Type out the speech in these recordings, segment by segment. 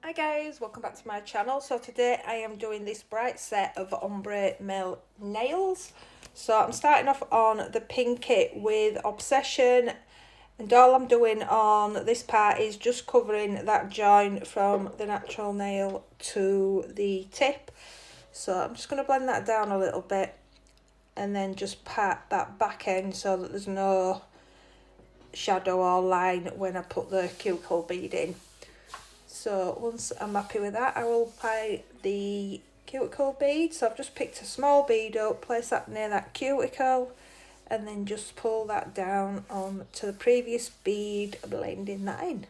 Hi guys, welcome back to my channel. So today I am doing this bright set of ombre male nails. So I'm starting off on the pink kit with Obsession, and all I'm doing on this part is just covering that joint from the natural nail to the tip. So I'm just going to blend that down a little bit and then just pat that back end so that there's no shadow or line when I put the cuticle bead in. So once I'm happy with that, I will apply the cuticle bead. So I've just picked a small bead up, place that near that cuticle, and then just pull that down on to the previous bead, blending that in.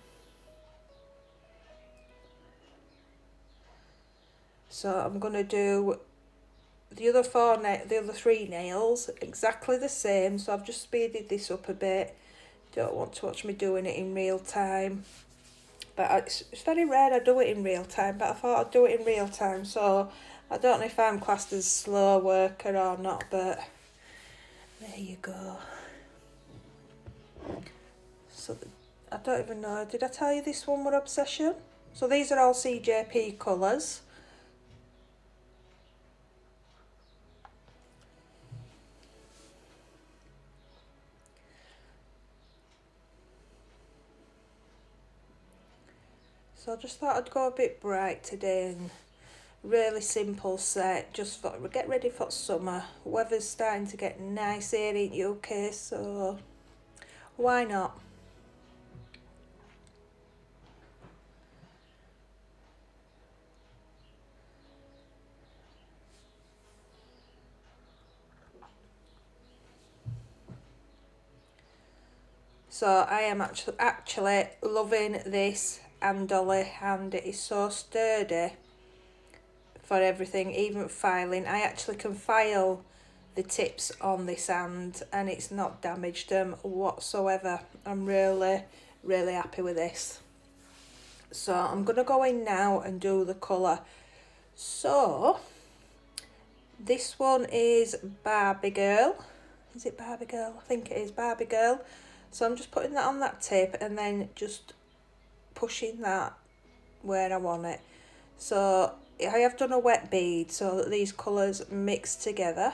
So I'm going to do the other three nails exactly the same. So I've just speeded this up a bit. Don't want to watch me doing it in real time. But it's very rare I do it in real time, but I thought I'd do it in real time. So I don't know if I'm classed as a slow worker or not, but there you go. So I don't even know, did I tell you this one were Obsession? So these are all CJP colours. So I just thought I'd go a bit bright today and really simple set, just for get ready for summer. Weather's starting to get nice here in UK, so why not? So I am actually loving this andole, and it is so sturdy for everything, even filing. I actually can file the tips on this hand and it's not damaged them whatsoever. I'm really happy with this. So I'm going to go in now and do the colour. So this one is Barbie Girl. Is it Barbie Girl? I think it is Barbie Girl. So I'm just putting that on that tip and then just pushing that where I want it. So I have done a wet bead so that these colours mix together.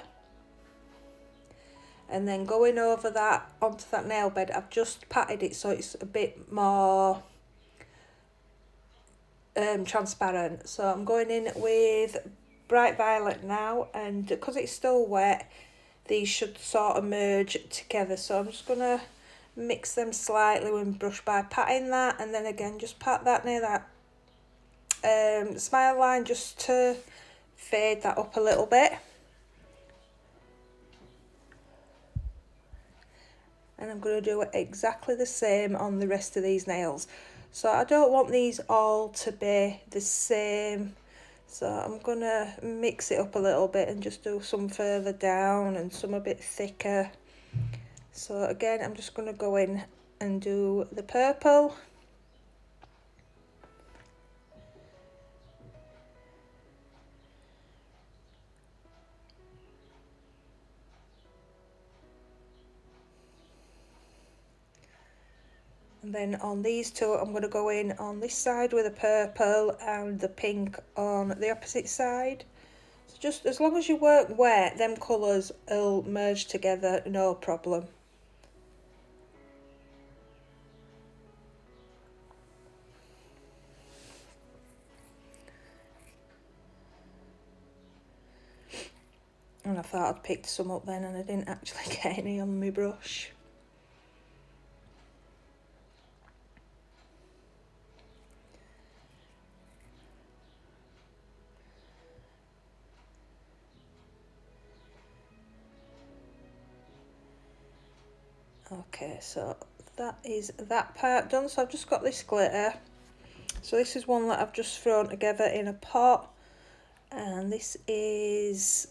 And then going over that onto that nail bed, I've just patted it so it's a bit more transparent. So I'm going in with bright violet now, and because it's still wet, these should sort of merge together. So I'm just going to mix them slightly with brush by patting that, and then again just pat that near that smile line just to fade that up a little bit. And I'm going to do it exactly the same on the rest of these nails. So I don't want these all to be the same, so I'm going to mix it up a little bit and just do some further down and some a bit thicker. So again, I'm just going to go in and do the purple. And then on these two, I'm going to go in on this side with the purple and the pink on the opposite side. So just as long as you work wet, them colours will merge together, no problem. And I thought I'd picked some up then and I didn't actually get any on my brush. Okay, so that is that part done. So I've just got this glitter. So this is one that I've just thrown together in a pot. And this is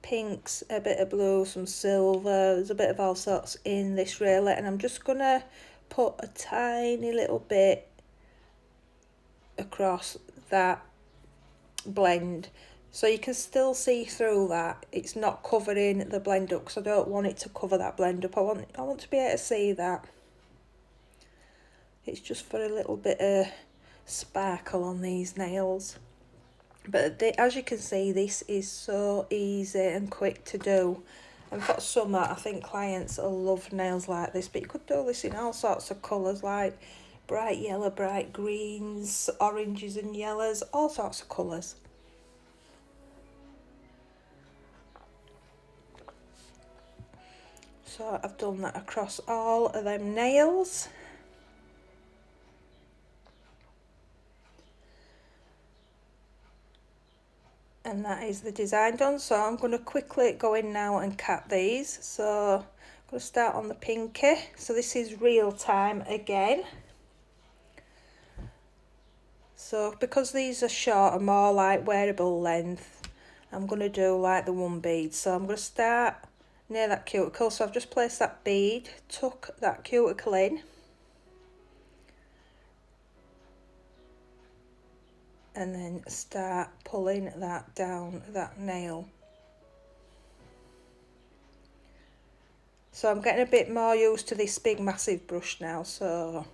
pinks, a bit of blue, some silver. There's a bit of all sorts in this really. And I'm just going to put a tiny little bit across that blend. So you can still see through that. It's not covering the blend up because I don't want it to cover that blend up. I want to be able to see that. It's just for a little bit of sparkle on these nails. But as you can see, this is so easy and quick to do. And for summer, I think clients will love nails like this. But you could do this in all sorts of colours, like bright yellow, bright greens, oranges and yellows, all sorts of colours. So I've done that across all of them nails. And that is the design done. So I'm going to quickly go in now and cap these. So I'm going to start on the pinky. So this is real time again. So because these are short and more like wearable length, I'm going to do like the one bead. So I'm going to start near that cuticle. So I've just placed that bead, tuck that cuticle in, and then start pulling that down that nail. So I'm getting a bit more used to this big massive brush now, so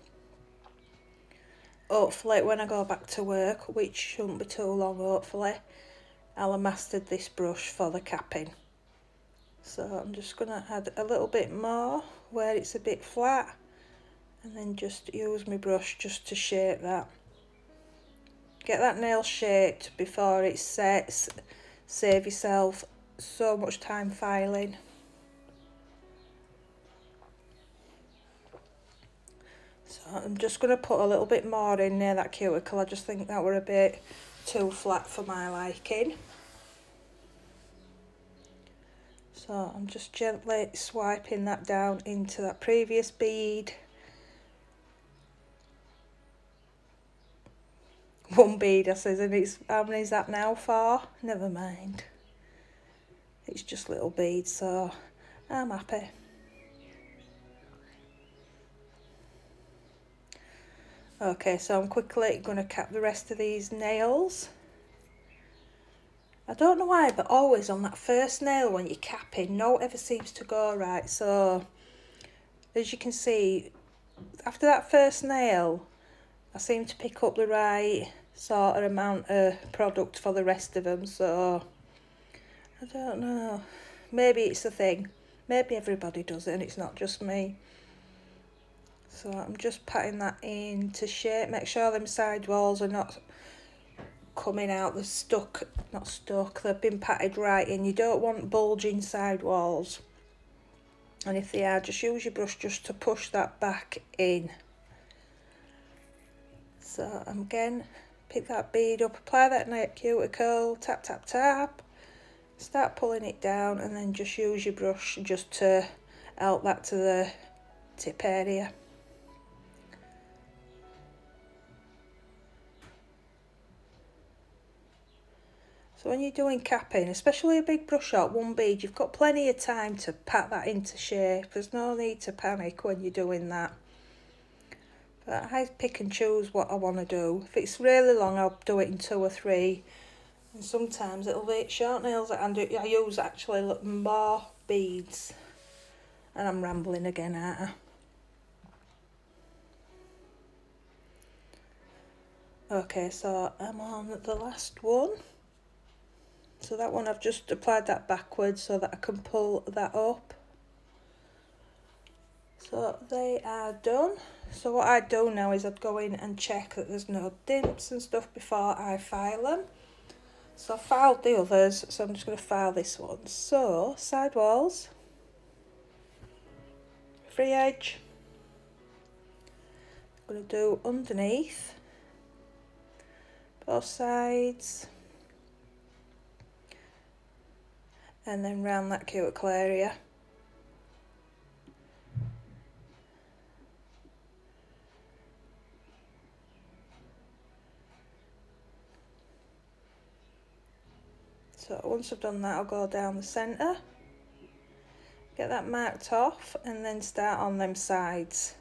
hopefully when I go back to work, which shouldn't be too long hopefully, I'll have mastered this brush for the capping. So I'm just going to add a little bit more where it's a bit flat, and then just use my brush just to shape that. Get that nail shaped before it sets, save yourself so much time filing. So I'm just going to put a little bit more in near that cuticle. I just think that were a bit too flat for my liking. So I'm just gently swiping that down into that previous bead. One bead, I says, and it's, how many is that now for? Never mind. It's just little beads, so I'm happy. Okay, so I'm quickly going to cap the rest of these nails. I don't know why, but always on that first nail when you're capping, no ever seems to go right. So as you can see, after that first nail, I seem to pick up the right sort of amount of product for the rest of them. So I don't know, maybe it's a thing, maybe everybody does it and it's not just me. So I'm just patting that into shape. Make sure them side walls are not coming out, they're stuck, not stuck, they've been patted right in. You don't want bulging side walls, and if they are, just use your brush just to push that back in. So I'm again, pick that bead up, apply that neck cuticle, tap tap tap, start pulling it down, and then just use your brush just to help that to the tip area. So when you're doing capping, especially a big brush up, one bead, you've got plenty of time to pat that into shape. There's no need to panic when you're doing that. But I pick and choose what I want to do. If it's really long, I'll do it in 2 or 3. And sometimes it'll be short nails that I use actually more beads. And I'm rambling again, aren't I? Okay, so I'm on the last one. So that one I've just applied that backwards so that I can pull that up. So they are done. So what I do now is I'd go in and check that there's no dimps and stuff before I file them. So I filed the others, so I'm just going to file this one. So side walls, free edge, I'm going to do underneath, both sides, and then round that cuticle area. So once I've done that, I'll go down the centre, get that marked off, and then start on them sides.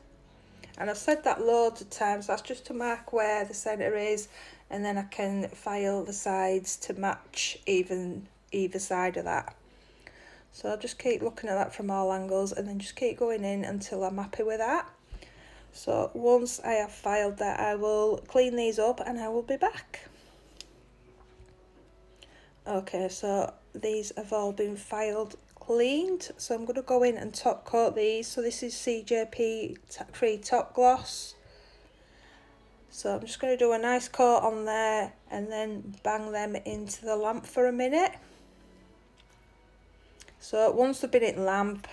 And I've said that loads of times, that's just to mark where the centre is, and then I can file the sides to match either side of that. So I'll just keep looking at that from all angles and then just keep going in until I'm happy with that. So once I have filed that, I will clean these up and I will be back. Okay, so these have all been filed, cleaned, so I'm going to go in and top coat these. So this is CJP Free Top Gloss. So I'm just going to do a nice coat on there and then bang them into the lamp for a minute. So once they've been in lamp,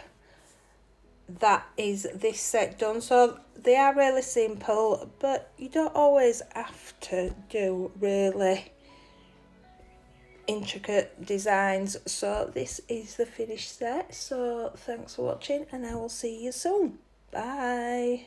that is this set done. So they are really simple, but you don't always have to do really intricate designs. So this is the finished set. So thanks for watching and I will see you soon. Bye.